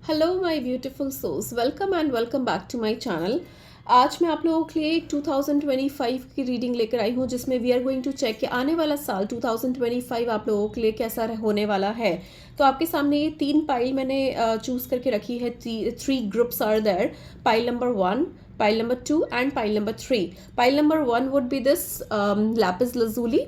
Hello my beautiful souls, welcome and welcome back to my channel. आज मैं आप लोगों के लिए एक 2025 की रीडिंग लेकर आई हूँ जिसमें we are going to check कि आने वाला साल 2025 आप लोगों के लिए कैसा होने वाला है। तो आपके सामने ये तीन पाइल मैंने चूज़ करके रखी है। Three groups are there. Pile number 1, pile number 2 and pile number 3। Pile number 1 would be this lapis lazuli.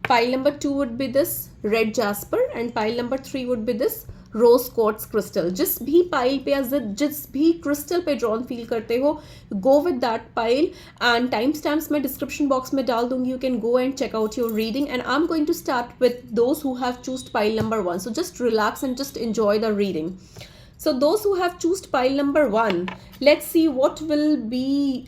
Pile number 2 would be this red jasper and pile number 3 would be this rose quartz crystal. जिस भी pile पे या जिस भी crystal पे drawn feel करते हो, go with that pile. And time stamps मैं डिस्क्रिप्शन बॉक्स में डाल दूंगी। You can go and check out your reading and I am going to start with those who have chosen pile number 1. So just relax and just enjoy the reading. So those who have chosen pile number 1, let's see what will be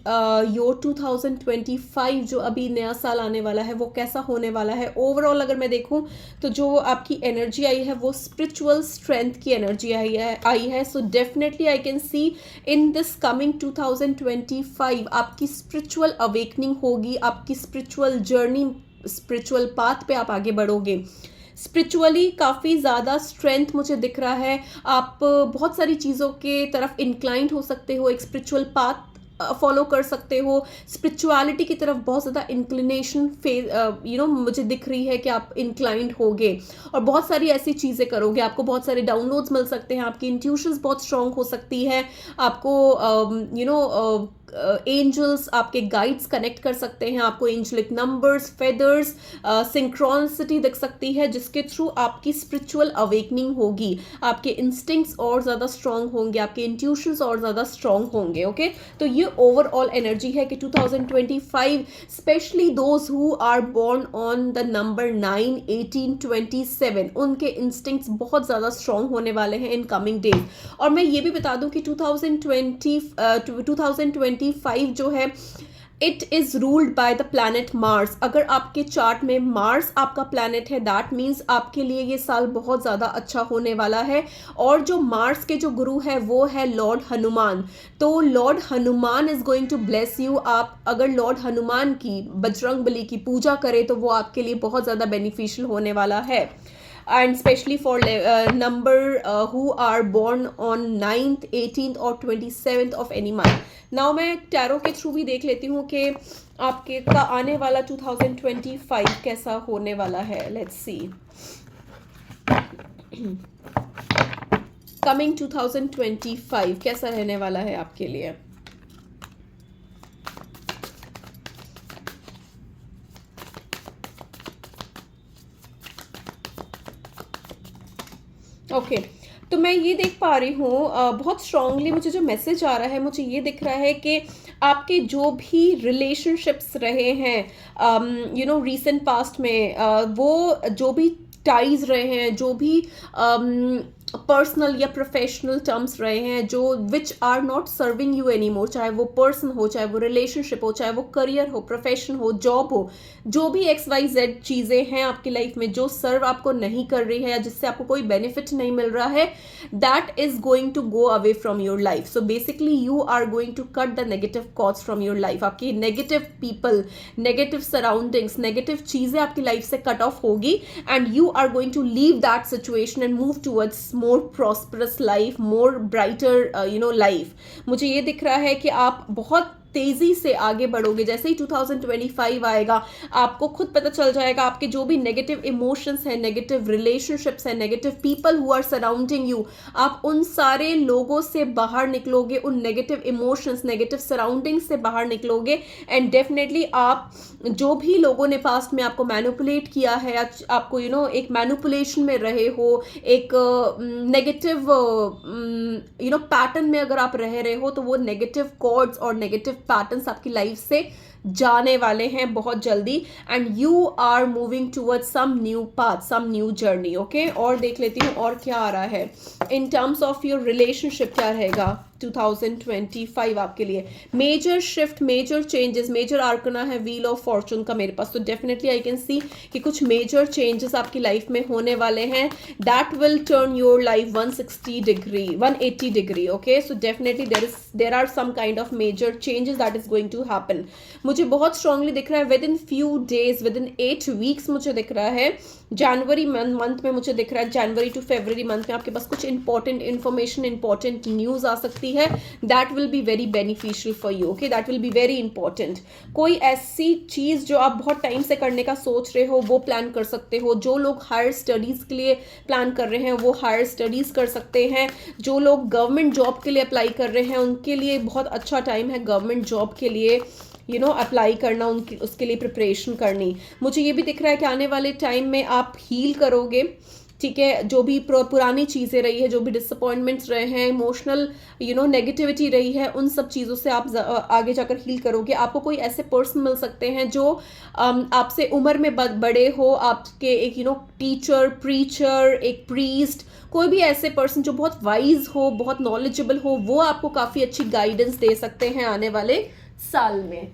your 2025 जो अभी नया साल आने वाला है वो कैसा होने वाला है। ओवरऑल अगर मैं देखूं तो जो आपकी एनर्जी आई है वो स्पिरिचुअल स्ट्रेंथ की एनर्जी आई है। So definitely I can C in this coming 2025 आपकी स्पिरिचुअल अवेकनिंग होगी, आपकी स्पिरिचुअल जर्नी, स्पिरिचुअल पाथ पे आप आगे बढ़ोगे। स्पिरिचुअली काफ़ी ज़्यादा स्ट्रेंथ मुझे दिख रहा है। आप बहुत सारी चीज़ों के तरफ इंक्लाइंड हो सकते हो, एक स्पिरिचुअल पाथ फॉलो कर सकते हो। स्पिरिचुअलिटी की तरफ बहुत ज़्यादा इंक्लिनेशन मुझे दिख रही है कि आप इंक्लाइंड होगे और बहुत सारी ऐसी चीज़ें करोगे। आपको बहुत सारे डाउनलोड्स मिल सकते हैं, आपकी इंट्यूशंस बहुत स्ट्रांग हो सकती है। आपको एंजल्स आपके गाइड्स कनेक्ट कर सकते हैं, आपको एंजलिक नंबर्स, फेदर्स, सिंक्रोनिसिटी दिख सकती है जिसके थ्रू आपकी स्पिरिचुअल अवेकनिंग होगी। आपके इंस्टिंक्ट्स और ज़्यादा स्ट्रांग होंगे, आपके इंट्यूशंस और ज़्यादा स्ट्रांग होंगे। ओके, तो ये ओवरऑल एनर्जी है कि 2025 specially those who are born on the number 9, 18, 27 उनके इंस्टिंक्ट्स बहुत ज़्यादा स्ट्रांग होने वाले हैं इन कमिंग डेज। और मैं ये भी बता दूं कि 2025 जो है it is ruled by the planet Mars. अगर आपके चार्ट में मार्स आपका प्लैनेट है, दैट मीन्स आपके लिए ये साल बहुत ज़्यादा अच्छा होने वाला है। और जो मार्स के जो गुरु है वो है लॉर्ड हनुमान। तो lord Hanuman is going to bless you. आप अगर लॉर्ड हनुमान की, बजरंगबली की पूजा करें तो वो आपके लिए बहुत ज़्यादा बेनिफिशियल होने वाला है। And especially for number who are born on 9th, 18th और 27th of any month. Now मैं टैरो के थ्रू भी देख लेती हूँ कि आपके का आने वाला 2025 कैसा होने वाला है। Let's see. Coming 2025 कैसा रहने वाला है आपके लिए। ओके तो मैं ये देख पा रही हूँ बहुत स्ट्रांगली मुझे जो मैसेज आ रहा है, मुझे ये दिख रहा है कि आपके जो भी रिलेशनशिप्स रहे हैं रीसेंट पास्ट में, वो जो भी टाइज रहे हैं, जो भी पर्सनल या प्रोफेशनल टर्म्स रहे हैं जो which are not serving you anymore, चाहे वो पर्सन हो, चाहे वो रिलेशनशिप हो, चाहे वो करियर हो, प्रोफेशन हो, जॉब हो, जो भी XYZ चीज़ें हैं आपकी लाइफ में जो सर्व आपको नहीं कर रही है या जिससे आपको कोई बेनिफिट नहीं मिल रहा है, that is going to go away from your life. So basically you are going to cut the negative cause from your life. आपकी negative people, negative surroundings, negative चीज़ें आपकी लाइफ से कट ऑफ होगी and you are going to leave that situation and move towards more prosperous life, more brighter life। मुझे ये दिख रहा है कि आप बहुत तेजी से आगे बढ़ोगे। जैसे ही 2025 आएगा आपको खुद पता चल जाएगा आपके जो भी नेगेटिव इमोशंस हैं, नेगेटिव रिलेशनशिप्स हैं, negative people who are surrounding you, आप उन सारे लोगों से बाहर निकलोगे, उन नेगेटिव इमोशंस, नेगेटिव सराउंडिंग से बाहर निकलोगे एंड डेफिनेटली आप जो भी लोगों ने पास्ट में आपको मैनिपुलेट किया है, आपको एक मैनिपुलेशन में रहे हो, एक नेगेटिव पैटर्न में अगर आप रह रहे हो, तो वो नेगेटिव कॉर्ड्स और नेगेटिव पैटर्न्स आपकी लाइफ से जाने वाले हैं बहुत जल्दी and you are moving towards some new path, some new journey. Okay, और देख लेती हूँ और क्या आ रहा है in terms of your relationship. क्या रहेगा 2025 आपके लिए? Major shift, major changes, major arcana है व्हील ऑफ फॉर्चून का मेरे पास। तो डेफिनेटली आई कैन सी कि कुछ मेजर चेंजेस आपकी लाइफ में होने वाले हैं। That will turn your life 180 degree, 180 degree. Okay, so definitely there are some kind of major changes that is going to happen. मुझे बहुत स्ट्रांगली दिख रहा है within few days, within 8 weeks मुझे दिख रहा है जनवरी मंथ में मुझे दिख रहा है, जनवरी टू फरवरी मंथ में आपके पास कुछ इंपॉर्टेंट इन्फॉर्मेशन, इंपॉर्टेंट न्यूज़ आ सकती है, that will be very beneficial for you, okay, that will be very important. कोई ऐसी चीज़ जो आप बहुत टाइम से करने का सोच रहे हो वो प्लान कर सकते हो। जो लोग हायर स्टडीज़ के लिए प्लान कर रहे हैं वो हायर स्टडीज़ कर सकते हैं। जो लोग गवर्नमेंट जॉब के लिए अप्लाई कर रहे हैं उनके लिए बहुत अच्छा टाइम है गवर्नमेंट जॉब के लिए अप्लाई करना, उनकी उसके लिए प्रिपरेशन करनी। मुझे ये भी दिख रहा है कि आने वाले टाइम में आप हील करोगे, ठीक है, जो भी पुरानी चीज़ें रही है, जो भी डिसअपॉइंटमेंट्स रहे हैं, इमोशनल नेगेटिविटी रही है, उन सब चीज़ों से आप आगे जाकर हील करोगे। आपको कोई ऐसे पर्सन मिल सकते हैं जो आपसे उम्र में बड़े हो, आपके एक टीचर, प्रीचर, एक प्रीस्ट, कोई भी ऐसे पर्सन जो बहुत वाइज हो, बहुत नॉलेजेबल हो, वो आपको काफ़ी अच्छी गाइडेंस दे सकते हैं आने वाले साल में।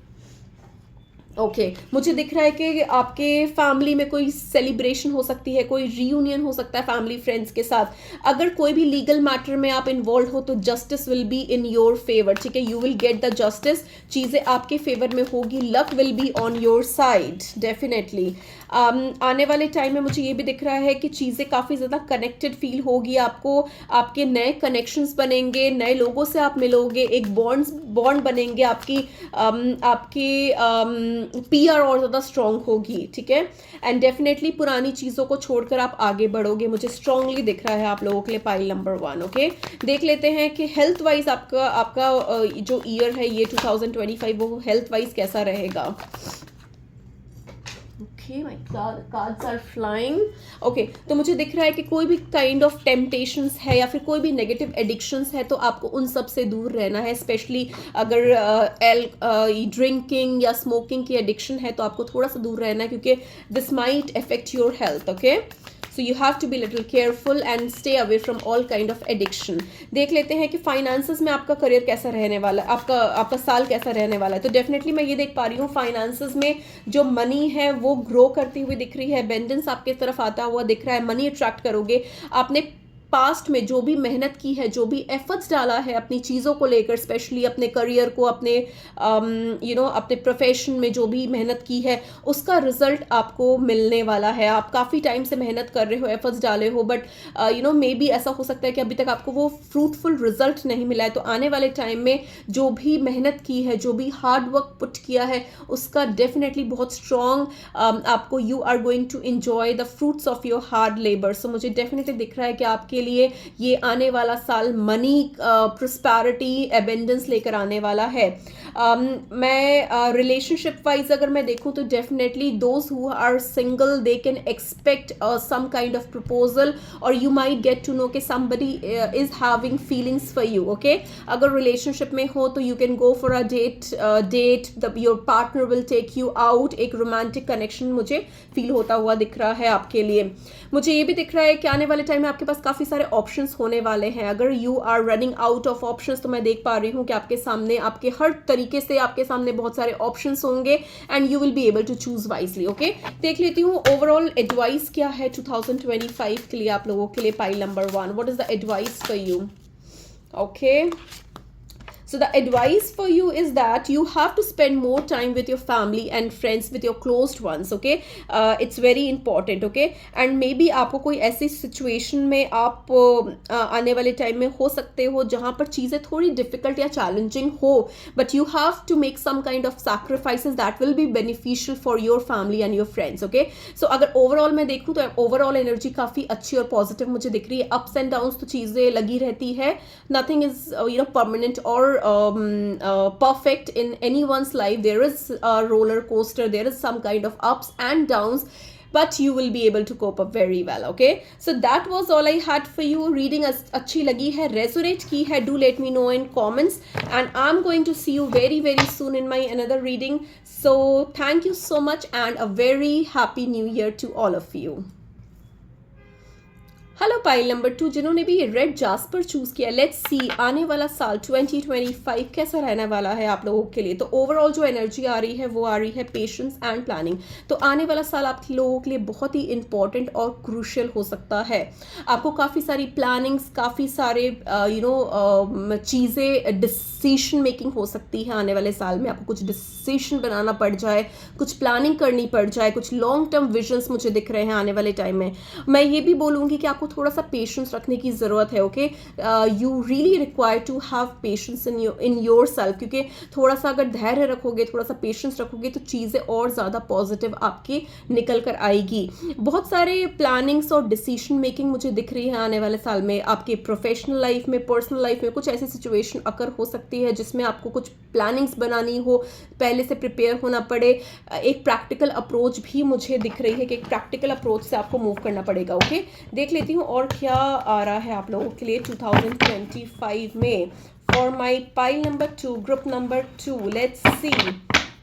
ओके मुझे दिख रहा है कि आपके फैमिली में कोई सेलिब्रेशन हो सकती है, कोई रीयूनियन हो सकता है फैमिली फ्रेंड्स के साथ। अगर कोई भी लीगल मैटर में आप इन्वॉल्व हो तो justice will be in your favour, ठीक है, you will get the justice, चीज़ें आपके फेवर में होगी, luck will be on your side definitely. आने वाले टाइम में मुझे ये भी दिख रहा है कि चीज़ें काफ़ी ज़्यादा कनेक्टेड फील होगी आपको, आपके नए कनेक्शंस बनेंगे, नए लोगों से आप मिलोगे, एक बॉन्ड बनेंगे, आपकी पीआर और ज़्यादा स्ट्रॉन्ग होगी, ठीक है, एंड डेफिनेटली पुरानी चीज़ों को छोड़कर आप आगे बढ़ोगे, मुझे स्ट्रांगली दिख रहा है आप लोगों के लिए पाइल नंबर 1। ओके देख लेते हैं कि हेल्थ वाइज आपका जो ईयर है ये 2025 वो हेल्थ वाइज कैसा रहेगा। Okay my cards are flying. Okay तो मुझे दिख रहा है कि कोई भी काइंड ऑफ टेम्पटेशंस है या फिर कोई भी नेगेटिव एडिक्शंस है तो आपको उन सब से दूर रहना है, स्पेशली अगर ड्रिंकिंग या स्मोकिंग की एडिक्शन है तो आपको थोड़ा सा दूर रहना है, क्योंकि this might affect your health. Okay so you have to be little careful and stay away from all kind of addiction. देख लेते हैं कि फाइनेंसेस में आपका करियर कैसा रहने वाला है, आपका साल कैसा रहने वाला है। तो डेफिनेटली मैं ये देख पा रही हूँ फाइनेंसेस में जो मनी है वो ग्रो करती हुई दिख रही है, एबंडेंस आपके तरफ आता हुआ दिख रहा है, मनी अट्रैक्ट करोगे। आपने पास्ट में जो भी मेहनत की है, जो भी एफर्ट्स डाला है अपनी चीज़ों को लेकर, स्पेशली अपने करियर को, अपने अपने प्रोफेशन में जो भी मेहनत की है उसका रिजल्ट आपको मिलने वाला है। आप काफ़ी टाइम से मेहनत कर रहे हो, एफर्ट्स डाले हो, बट मे बी ऐसा हो सकता है कि अभी तक आपको वो फ्रूटफुल रिजल्ट नहीं मिला है। तो आने वाले टाइम में जो भी मेहनत की है, जो भी हार्ड वर्क पुट किया है उसका डेफिनेटली बहुत स्ट्रॉन्ग आपको you are going to enjoy the fruits of your hard labour. So मुझे डेफिनेटली दिख रहा है कि आपके लिए ये आने वाला साल मनी, प्रॉस्पेरिटी, एबंडेंस लेकर आने वाला है। मैं रिलेशनशिप वाइज अगर मैं देखूं तो definitely those who are single they can expect some kind of proposal, और you might get to know कि somebody is having feelings for you. Okay अगर रिलेशनशिप में हो तो you can go for a date, your partner will take you out, एक romantic connection मुझे feel होता हुआ दिख रहा है आपके लिए। मुझे ये भी दिख रहा है कि आने वाले टाइम में आपके पास काफ़ी सारे ऑप्शंस होने वाले हैं। अगर you are running out of options तो मैं देख पा रही हूँ कि आपके सामने, आपके हर तरीके से आपके सामने बहुत सारे ऑप्शंस होंगे and you will be able to choose wisely. Okay देख लेती हूँ ओवरऑल एडवाइस क्या है 2025 के लिए आप लोगों के लिए। पाइल number 1, what is the advice for you? Okay so the advice for you is that you have to spend more time with your family and friends, with your closed ones. Okay it's very important. Okay and maybe आपको कोई ऐसी situation में आप आने वाले time में हो सकते हो जहाँ पर चीज़ें थोड़ी difficult या challenging हो, but you have to make some kind of sacrifices that will be beneficial for your family and your friends. Okay so अगर overall मैं देखूँ तो overall energy काफ़ी अच्छी और positive मुझे दिख रही है। ups and downs तो चीज़ें लगी रहती है, nothing is permanent or perfect in anyone's life. There is a roller coaster, there is some kind of ups and downs, but you will be able to cope up very well. Okay so that was all I had for you. Reading अच्छी लगी है, resonate की है, do let me know in comments and I'm going to see you very very soon in my another reading. So thank you so much and a very happy new year to all of you. Hello pile number 2, जिन्होंने भी ये red jasper choose किया, let's see आने वाला साल 2025 कैसा रहने वाला है आप लोगों के लिए। तो ओवरऑल जो एनर्जी आ रही है वो आ रही है पेशेंस एंड प्लानिंग। तो आने वाला साल आप लोगों के लिए बहुत ही इंपॉर्टेंट और क्रूशियल हो सकता है। आपको काफ़ी सारी प्लानिंग्स, काफ़ी सारे चीज़ें, डिसीजन मेकिंग हो सकती है आने वाले साल में। आपको कुछ डिसीजन बनाना पड़ जाए, कुछ प्लानिंग करनी पड़ जाए, कुछ लॉन्ग टर्म विजन्स मुझे दिख रहे हैं आने वाले टाइम में। मैं ये भी बोलूँगी कि आपको थोड़ा सा पेशेंस रखने की ज़रूरत है। Okay, you really require to have patience in yourself, क्योंकि थोड़ा सा अगर धैर्य रखोगे, थोड़ा सा पेशेंस रखोगे तो चीज़ें और ज़्यादा पॉजिटिव आपकी निकल कर आएगी। बहुत सारे प्लानिंग्स और डिसीजन मेकिंग मुझे दिख रही है आने वाले साल में। आपके प्रोफेशनल लाइफ में, पर्सनल लाइफ में कुछ ऐसी सिचुएशन अकर हो सकती है जिसमें आपको कुछ प्लानिंग्स बनानी हो, पहले से प्रिपेयर होना पड़े। एक प्रैक्टिकल अप्रोच भी मुझे दिख रही है कि एक प्रैक्टिकल अप्रोच से आपको मूव करना पड़ेगा। ओके, देख लेती हूँ और क्या आ रहा है आप लोगों के लिए 2025 में। For my pile number 2, group number 2, let's C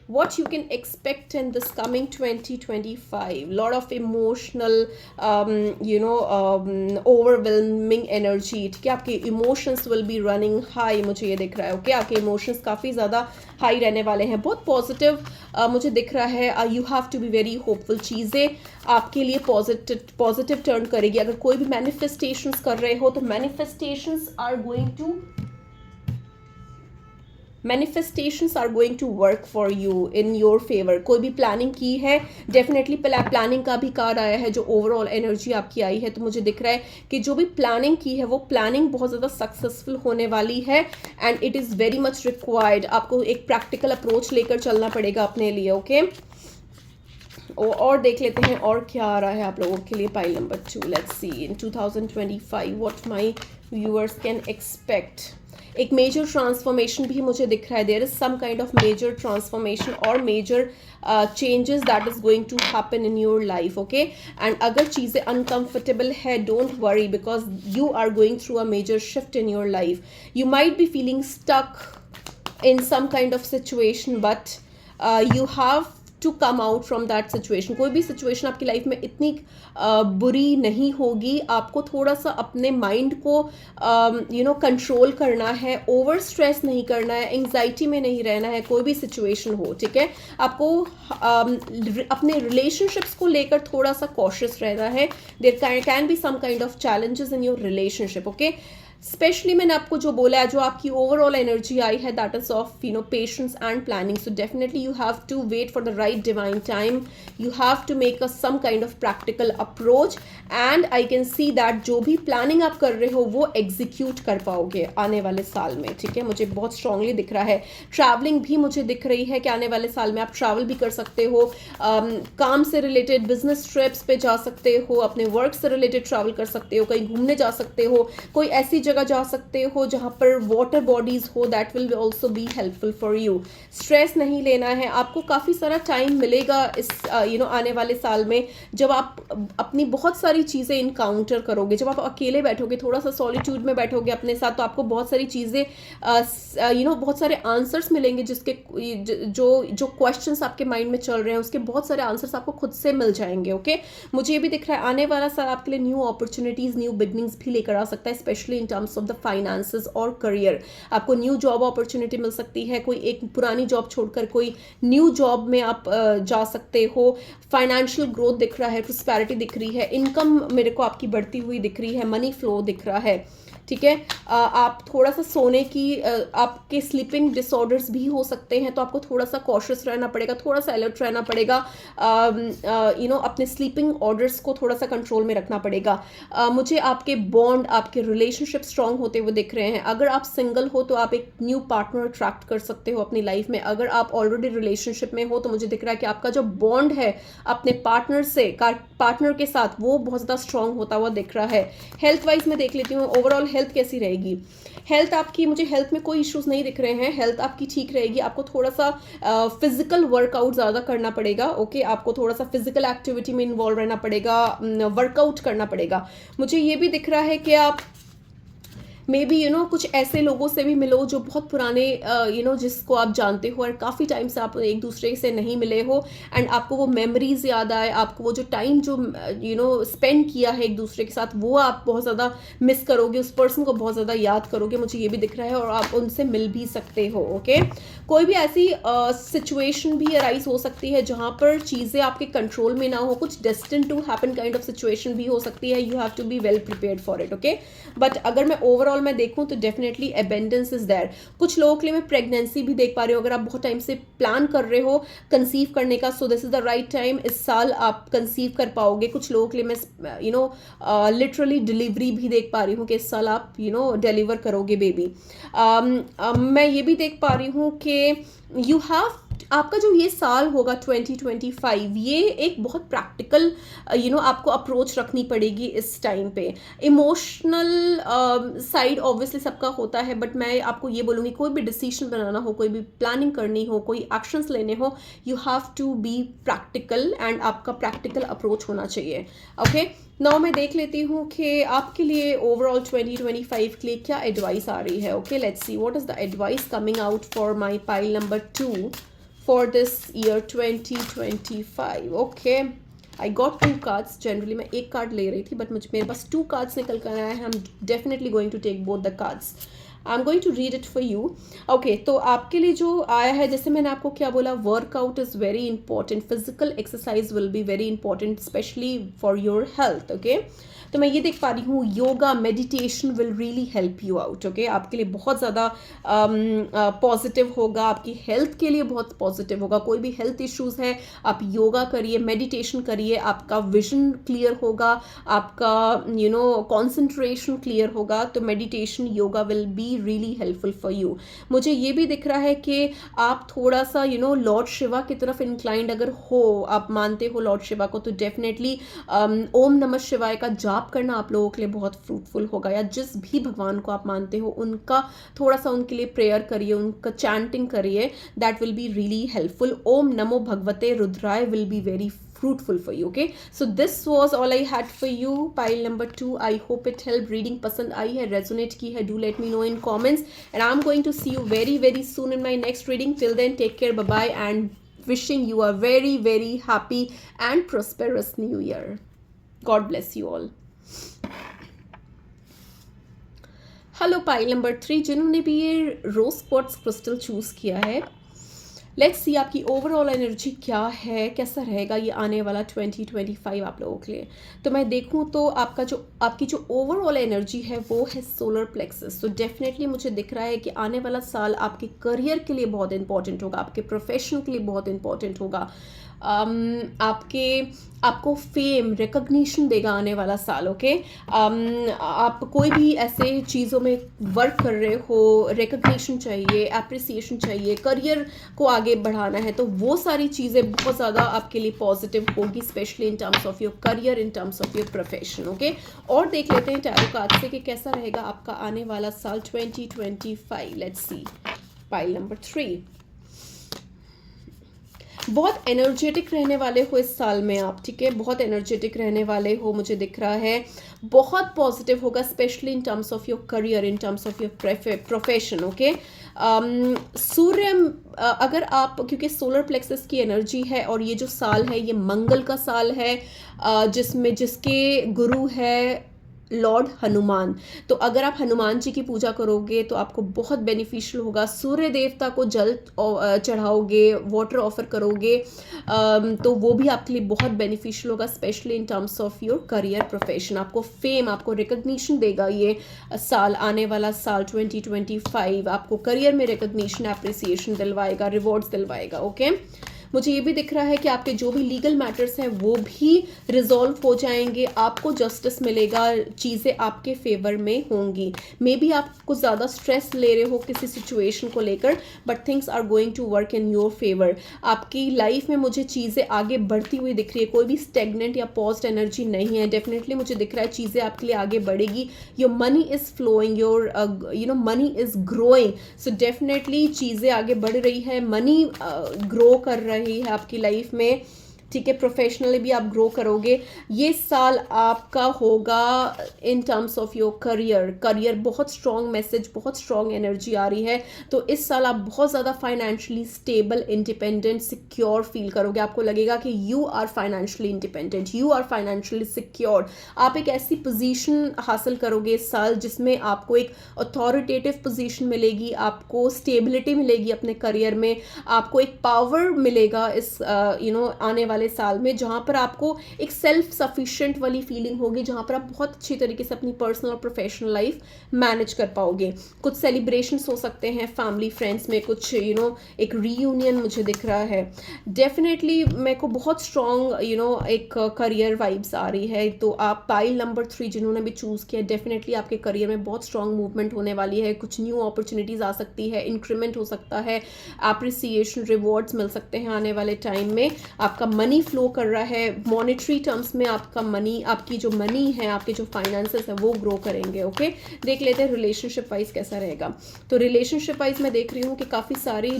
what you can expect in this coming 2025. Lot of emotional overwhelming energy, ठीक है। आपके emotions will be running high, मुझे ये दिख रहा है। ओके, आपके emotions काफ़ी ज़्यादा हाई रहने वाले हैं, बहुत पॉजिटिव मुझे दिख रहा है। You have to be very hopeful, चीज़ें आपके लिए पॉजिटिव टर्न करेगी। अगर कोई भी मैनिफेस्टेशंस कर रहे हो तो manifestations are going to work for you in your favour. कोई भी प्लानिंग की है, डेफिनेटली प्लानिंग का भी कार्ड आया है, जो ओवरऑल एनर्जी आपकी आई है। तो मुझे दिख रहा है कि जो भी प्लानिंग की है वो प्लानिंग बहुत ज़्यादा सक्सेसफुल होने वाली है and it is very much required. आपको एक प्रैक्टिकल अप्रोच लेकर चलना पड़ेगा अपने लिए। ओके, और देख लेते हैं और क्या आ रहा है आप लोगों के लिए। पाइल number 2, let's see in 2025 what my viewers can expect. एक मेजर ट्रांसफॉर्मेशन भी मुझे दिख रहा है। There is some kind of major transformation और major changes that is going to happen in your life. Okay, and अगर चीज़ें अनकंफर्टेबल है, don't worry, because you are going through a major shift in your life. You might be feeling stuck in some kind of situation, but you have to come out from that situation. कोई भी situation आपकी life में इतनी बुरी नहीं होगी। आपको थोड़ा सा अपने माइंड को कंट्रोल करना है, ओवर स्ट्रेस नहीं करना है, एंग्जाइटी में नहीं रहना है, कोई भी सिचुएशन हो। ठीक है, आपको अपने रिलेशनशिप्स को लेकर थोड़ा सा कॉशियस रहना है। There can be some kind of challenges in your relationship. Okay, specially मैंने आपको जो बोला है, जो आपकी ओवरऑल एनर्जी आई है, that is of patience and planning. So definitely you have to wait for the right divine time. You have to make a some kind of practical approach and I can see that जो भी planning आप कर रहे हो वो execute कर पाओगे आने वाले साल में। ठीक है, मुझे बहुत स्ट्रांगली दिख रहा है। ट्रैवलिंग भी मुझे दिख रही है कि आने वाले साल में आप ट्रैवल भी कर सकते हो। काम से रिलेटेड बिजनेस ट्रिप्स पे जा सकते हो, अपने वर्क से रिलेटेड ट्रैवल कर सकते हो, कहीं घूमने जा सकते हो, कोई ऐसी जगह जा सकते हो जहां पर वाटर बॉडीज हो, that will also be helpful for you. Stress नहीं लेना है, आपको काफ़ी सारा टाइम मिलेगा इस आने वाले साल में, जब आप अपनी बहुत सारी चीज़ें इनकाउंटर करोगे। जब आप अकेले बैठोगे, थोड़ा सा सॉलिट्यूड में बैठोगे अपने साथ, तो आपको बहुत सारी चीज़ें बहुत सारे आंसर्स मिलेंगे, जिसके जो क्वेश्चंस आपके माइंड में चल रहे हैं उसके बहुत सारे आंसर्स आपको खुद से मिल जाएंगे। ओके, मुझे ये भी दिख रहा है आने वाला साल आपके लिए न्यू अपॉर्चुनिटीज़, न्यू बिगनिंग्स भी लेकर आ सकता है, specially in terms of the finances और करियर। आपको न्यू जॉब अपॉर्चुनिटी मिल सकती है, कोई एक पुरानी जॉब छोड़कर कोई न्यू जॉब में आप जा सकते हो। फाइनेंशियल ग्रोथ दिख रहा है, प्रॉस्पेरिटी दिख रही है, इनकम मेरे को आपकी बढ़ती हुई दिख रही है, मनी फ्लो दिख रहा है। ठीक है, आप थोड़ा सा सोने की आपके स्लीपिंग डिसऑर्डर्स भी हो सकते हैं, तो आपको थोड़ा सा कॉशियस रहना पड़ेगा, थोड़ा सा अलर्ट रहना पड़ेगा। अपने स्लीपिंग ऑर्डर्स को थोड़ा सा कंट्रोल में रखना पड़ेगा। मुझे आपके बॉन्ड, आपके रिलेशनशिप स्ट्रांग होते हुए दिख रहे हैं। अगर आप सिंगल हो तो आप एक न्यू पार्टनर अट्रैक्ट कर सकते हो अपनी लाइफ में। अगर आप ऑलरेडी रिलेशनशिप में हो तो मुझे दिख रहा है कि आपका जो बॉन्ड है अपने पार्टनर के साथ, वो बहुत ज़्यादा स्ट्रांग होता हुआ दिख रहा है। हेल्थ वाइज में देख लेती हूँ, ओवरऑल हेल्थ कैसी रहेगी। हेल्थ आपकी, मुझे हेल्थ में कोई इश्यूज नहीं दिख रहे हैं, हेल्थ आपकी ठीक रहेगी। आपको थोड़ा सा फिजिकल वर्कआउट ज़्यादा करना पड़ेगा। ओके, आपको थोड़ा सा फिजिकल एक्टिविटी में इन्वॉल्व रहना पड़ेगा, वर्कआउट करना पड़ेगा। मुझे ये भी दिख रहा है कि आप मे बी कुछ ऐसे लोगों से भी मिलो जो बहुत पुराने जिसको आप जानते हो और काफ़ी टाइम से आप एक दूसरे से नहीं मिले हो, एंड आपको वो मेमोरीज याद आए, आपको वो जो टाइम जो स्पेंड किया है एक दूसरे के साथ वो आप बहुत ज़्यादा मिस करोगे, उस पर्सन को बहुत ज़्यादा याद करोगे, मुझे ये भी दिख रहा है, और आप उनसे मिल भी सकते हो। ओके, कोई भी ऐसी सिचुएशन भी अराइज हो सकती है जहाँ पर चीज़ें आपके कंट्रोल में ना हो, कुछ destined to happen kind of situation भी हो सकती है। You have to be well prepared for it. Okay, but अगर मैं ओवरऑल मैं देखूं तो डेफिनेटली अबेंडेंस इज देयर। कुछ लोगों के लिए मैं प्रेगनेंसी भी देख पा रही हूँ। अगर आप बहुत टाइम से प्लान कर रहे हो कंसीव करने का, so this is the right time. इस साल आप कंसीव कर पाओगे। कुछ लोगों के लिए मैं लिटरली डिलीवरी भी देख पा रही हूँ कि इस साल आप डिलीवर करोगे बेबी। मैं ये भी देख पा रही हूँ कि यू हैव, आपका जो ये साल होगा 2025, ये एक बहुत प्रैक्टिकल आपको अप्रोच रखनी पड़ेगी इस टाइम पे। इमोशनल साइड ऑब्वियसली सबका होता है, बट मैं आपको ये बोलूँगी कोई भी डिसीजन बनाना हो, कोई भी प्लानिंग करनी हो, कोई एक्शंस लेने हो, you have to be practical, and आपका प्रैक्टिकल अप्रोच होना चाहिए। ओके, नाउ मैं देख लेती हूँ कि आपके लिए ओवरऑल 2025 के लिए क्या एडवाइस आ रही है। Okay, let's see what is the advice coming out for my pile number 2 for this year 2025। Okay, I got 2 cards. Generally मैं एक कार्ड ले रही थी, बट मेरे पास 2 कार्ड्स निकल कर आए हैं। I am definitely going to take both the cards. I am going to read it for you. Okay, तो आपके लिए जो आया है, जैसे मैंने आपको क्या बोला, workout is very important, physical exercise will be very important specially for your health. Okay, तो मैं ये देख पा रही हूँ yoga meditation will really help you out. Okay, आपके लिए बहुत ज़्यादा पॉजिटिव होगा, आपकी हेल्थ के लिए बहुत पॉजिटिव होगा। कोई भी हेल्थ इश्यूज़ है, आप योगा करिए, मेडिटेशन करिए, आपका विजन क्लियर होगा, आपका कॉन्सेंट्रेशन क्लियर होगा। तो meditation yoga will be really helpful for you. मुझे ये भी दिख रहा है कि आप थोड़ा सा लॉर्ड शिवा की तरफ इंक्लाइंड अगर हो, आप मानते हो लॉर्ड शिवा को, तो डेफिनेटली ओम नमः शिवाय का जाप करना आप लोगों के लिए बहुत फ्रूटफुल होगा। या जिस भी भगवान को आप मानते हो उनका थोड़ा सा उनके लिए प्रेयर करिए, उनका चैंटिंग करिए, that will be really helpful. ओम नमो भगवते रुद्राय will be very fruitful for you. Okay, so this was all I had for you, pile number 2. I hope it helped. Reading pasand aayi hai, resonate ki hai, do let me know in comments, and I'm going to see you very very soon in my next reading. Till then, take care, bye bye, and wishing you a very very happy and prosperous new year. God bless you all. Hello pile number 3, जिन्होंने भी ये रोज quartz crystal choose किया है, let's see आपकी overall energy क्या है, कैसा रहेगा ये आने वाला 2025 आप लोगों के लिए। तो मैं देखूं तो आपकी जो ओवरऑल एनर्जी है वो है सोलर प्लेक्सस। तो डेफिनेटली मुझे दिख रहा है कि आने वाला साल आपके करियर के लिए बहुत इंपॉर्टेंट होगा, आपके प्रोफेशन के लिए बहुत इंपॉर्टेंट होगा। आपको फेम रिकग्निशन देगा आने वाला साल। ओके, आप कोई भी ऐसे चीज़ों में वर्क कर रहे हो, रिकग्निशन चाहिए, एप्रिसिएशन चाहिए, करियर को आगे बढ़ाना है, तो वो सारी चीज़ें बहुत ज़्यादा आपके लिए पॉजिटिव होगी, specially in terms of your career, in terms of your profession. Okay, और देख लेते हैं टैरो कार्ड से कि कैसा रहेगा आपका आने वाला साल 2025। Let's see pile number 3। बहुत एनर्जेटिक रहने वाले हो इस साल में आप, ठीक है, बहुत एनर्जेटिक रहने वाले हो, मुझे दिख रहा है बहुत पॉजिटिव होगा, specially in terms of your career, in terms of your profession. Okay, सूर्य अगर आप, क्योंकि सोलर प्लेक्सस की एनर्जी है और ये जो साल है ये मंगल का साल है, जिसके गुरु है लॉर्ड हनुमान। तो अगर आप हनुमान जी की पूजा करोगे तो आपको बहुत बेनिफिशियल होगा। सूर्य देवता को जल चढ़ाओगे, वाटर ऑफर करोगे, तो वो भी आपके लिए बहुत बेनिफिशियल होगा, specially in terms of your career, profession. आपको फेम, आपको रिकग्निशन देगा ये साल, आने वाला साल 2025 आपको करियर में रिकग्निशन, एप्रिसिएशन दिलवाएगा, रिवॉर्ड्स दिलवाएगा। ओके, मुझे ये भी दिख रहा है कि आपके जो भी लीगल मैटर्स हैं वो भी रिजॉल्व हो जाएंगे, आपको जस्टिस मिलेगा, चीज़ें आपके फेवर में होंगी। मे बी आप कुछ ज़्यादा स्ट्रेस ले रहे हो किसी सिचुएशन को लेकर, but things are going to work in your favour. आपकी लाइफ में मुझे चीज़ें आगे बढ़ती हुई दिख रही है, कोई भी स्टेगनेंट या पॉज्ड एनर्जी नहीं है। डेफिनेटली मुझे दिख रहा है चीज़ें आपके लिए आगे बढ़ेगी। Your money is flowing, your money is growing. So definitely चीज़ें आगे बढ़ रही है, मनी ग्रो कर रही है आपकी लाइफ में, ठीक है, प्रोफेशनली भी आप ग्रो करोगे। ये साल आपका होगा in terms of your career बहुत स्ट्रॉन्ग मैसेज, बहुत स्ट्रॉन्ग एनर्जी आ रही है। तो इस साल आप बहुत ज़्यादा financially stable, independent, secure feel करोगे। आपको लगेगा कि you are financially independent, you are financially secure. आप एक ऐसी पोजीशन हासिल करोगे इस साल जिसमें आपको एक अथॉरिटेटिव पोजीशन मिलेगी, आपको स्टेबिलिटी मिलेगी अपने करियर में, आपको एक पावर मिलेगा इस आने वाले साल में, जहाँ पर आपको एक सेल्फ सफिशिएंट वाली फीलिंग होगी, जहाँ पर आप बहुत अच्छी तरीके से अपनी पर्सनल और प्रोफेशनल लाइफ मैनेज कर पाओगे। कुछ सेलिब्रेशंस हो सकते हैं फैमिली फ्रेंड्स में, कुछ एक रीयूनियन मुझे दिख रहा है। डेफिनेटली मेरे को बहुत स्ट्रॉन्ग एक करियर वाइब्स आ रही है। तो आप पाइल नंबर 3 जिन्होंने भी चूज़ किया, डेफिनेटली आपके करियर में बहुत स्ट्रॉन्ग मूवमेंट होने वाली है। कुछ न्यू अपॉर्चुनिटीज़ आ सकती है, इंक्रीमेंट हो सकता है, एप्रिसिएशन, रिवॉर्ड्स मिल सकते हैं आने वाले टाइम में। आपका मनी फ्लो कर रहा है, मॉनेटरी टर्म्स में आपका मनी, आपकी जो मनी है, आपके जो फाइनेंसेस है वो ग्रो करेंगे। ओके, देख लेते हैं रिलेशनशिप वाइज कैसा रहेगा। तो रिलेशनशिप वाइज मैं देख रही हूँ कि काफ़ी सारी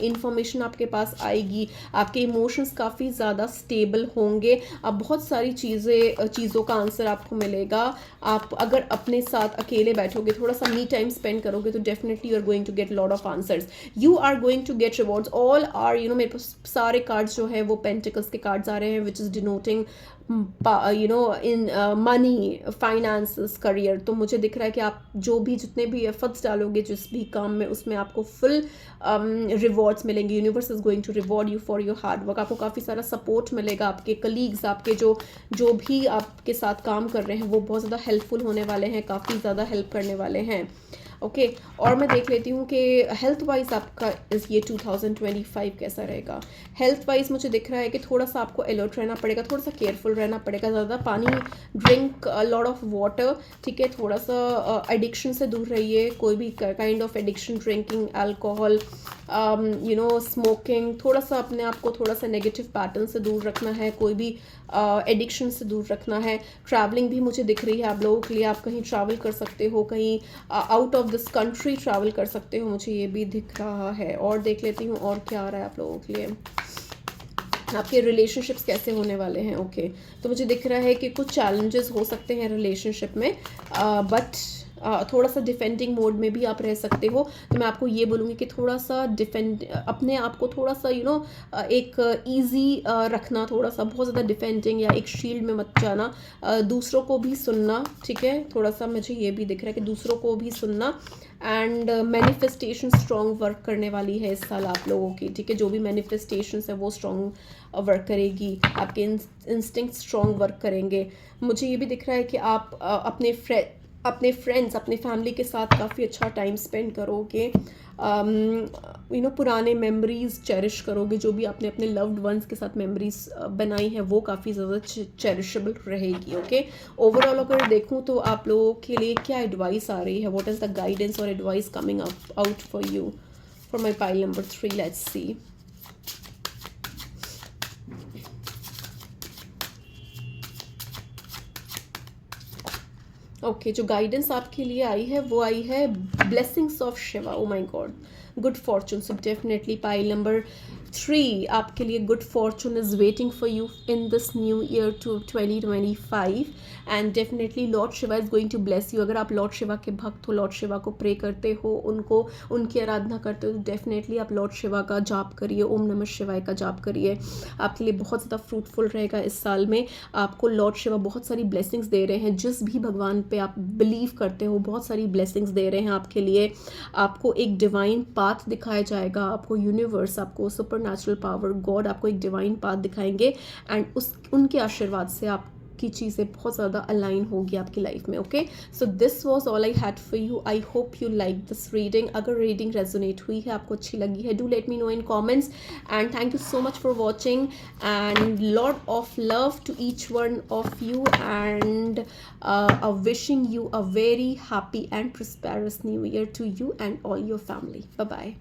इंफॉर्मेशन आपके पास आएगी, आपके इमोशंस काफ़ी ज़्यादा स्टेबल होंगे, अब बहुत सारी चीज़ों का आंसर आपको मिलेगा। आप अगर अपने साथ अकेले बैठोगे, थोड़ा सा मी टाइम स्पेंड करोगे, तो definitely you are going to get lot of answers, you are going to get rewards. All are मेरे पास सारे कार्ड्स जो है वो पेंटिकल्स के कार्ड्स आ रहे हैं, which is denoting in money, finance, career. तो मुझे दिख रहा है कि आप जितने भी एफर्ट्स डालोगे जिस भी काम में, उसमें आपको फुल रिवॉर्ड्स मिलेंगे। Universe is going to reward you for your hard work. आपको काफ़ी सारा सपोर्ट मिलेगा, आपके कलीग्स, आपके जो भी आपके साथ काम कर रहे हैं वो बहुत ज़्यादा हेल्पफुल होने वाले हैं, काफ़ी ज़्यादा हेल्प करने वाले हैं। ओके, और मैं देख लेती हूँ कि हेल्थ वाइज आपका ये 2025 कैसा रहेगा। हेल्थ वाइज मुझे दिख रहा है कि थोड़ा सा आपको अलर्ट रहना पड़ेगा, थोड़ा सा केयरफुल रहना पड़ेगा, ज़्यादा पानी ड्रिंक, लॉट ऑफ वाटर, ठीक है। थोड़ा सा एडिक्शन से दूर रहिए, कोई भी kind of addiction, drinking, alcohol, smoking, थोड़ा सा अपने आप को थोड़ा सा नेगेटिव पैटर्न से दूर रखना है, कोई भी एडिक्शन से दूर रखना है। ट्रैवलिंग भी मुझे दिख रही है आप लोगों के लिए, आप कहीं ट्रैवल कर सकते हो, कहीं out of this country travel कर सकते हो, मुझे ये भी दिख रहा है। और देख लेती हूँ और क्या आ रहा है आप लोगों के लिए, आपके रिलेशनशिप्स कैसे होने वाले हैं। ओके, तो मुझे दिख रहा है कि कुछ चैलेंजेस हो सकते हैं रिलेशनशिप में, बट थोड़ा सा डिफेंडिंग मोड में भी आप रह सकते हो। तो मैं आपको ये बोलूँगी कि थोड़ा सा अपने आप को थोड़ा सा एक इजी रखना, थोड़ा सा बहुत ज़्यादा डिफेंडिंग या एक शील्ड में मत जाना, दूसरों को भी सुनना, ठीक है। थोड़ा सा मुझे ये भी दिख रहा है कि दूसरों को भी सुनना, एंड मैनिफेस्टेशन स्ट्रॉन्ग वर्क करने वाली है इस साल आप लोगों की, ठीक है। जो भी मैनिफेस्टेशन है वो स्ट्रॉन्ग वर्क करेगी, आपके इंस्टिंक्ट स्ट्रॉन्ग वर्क करेंगे। मुझे ये भी दिख रहा है कि आप अपने फ्रेंड्स, अपने फैमिली के साथ काफ़ी अच्छा टाइम स्पेंड करोगे, पुराने मेमोरीज चेरिश करोगे, जो भी आपने अपने लव्ड वंस के साथ मेमोरीज बनाई हैं वो काफ़ी ज़्यादा चेरिशेबल रहेगी। ओके, ओवरऑल अगर देखूं तो आप लोगों के लिए क्या एडवाइस आ रही है, व्हाट इज़ द गाइडेंस और advice coming out for you for my pile number 3, let's see. Okay, जो गाइडेंस आपके लिए आई है वो आई है blessings of Shiva. Oh my god, good fortune. So definitely pile number 3 आपके लिए good fortune is waiting for you in this new year to 2025, and definitely lord Shiva is going to bless you. अगर आप लॉर्ड शिवा के भक्त हो, Lord Shiva को pray करते हो, उनकी आराधना करते हो, तो डेफिनेटली आप लॉर्ड शिवा का जाप करिए, ओम नमः शिवाय का जाप करिए। आपके लिए बहुत ज़्यादा फ्रूटफुल रहेगा इस साल में। आपको लॉर्ड शिवा बहुत सारी ब्लेसिंग्स दे रहे हैं, जिस भी भगवान पे आप बिलीव करते हो बहुत सारी ब्लेसिंग्स दे रहे हैं आपके लिए। आपको एक डिवाइन पाथ दिखाया जाएगा, आपको यूनिवर्स, आपको सुपरनैचुरल पावर, गॉड आपको एक डिवाइन पाथ दिखाएंगे, एंड उनके आशीर्वाद से आप की चीज़ें बहुत ज़्यादा अलाइन होगी आपकी लाइफ में। Okay, so this was all I had for you. I hope you like this reading. अगर रीडिंग रेजोनेट हुई है, आपको अच्छी लगी है, do let me know in comments, and thank you so much for watching, and lot of love to each one of you, and wishing you a very happy and prosperous new year to you and all your family. Bye bye.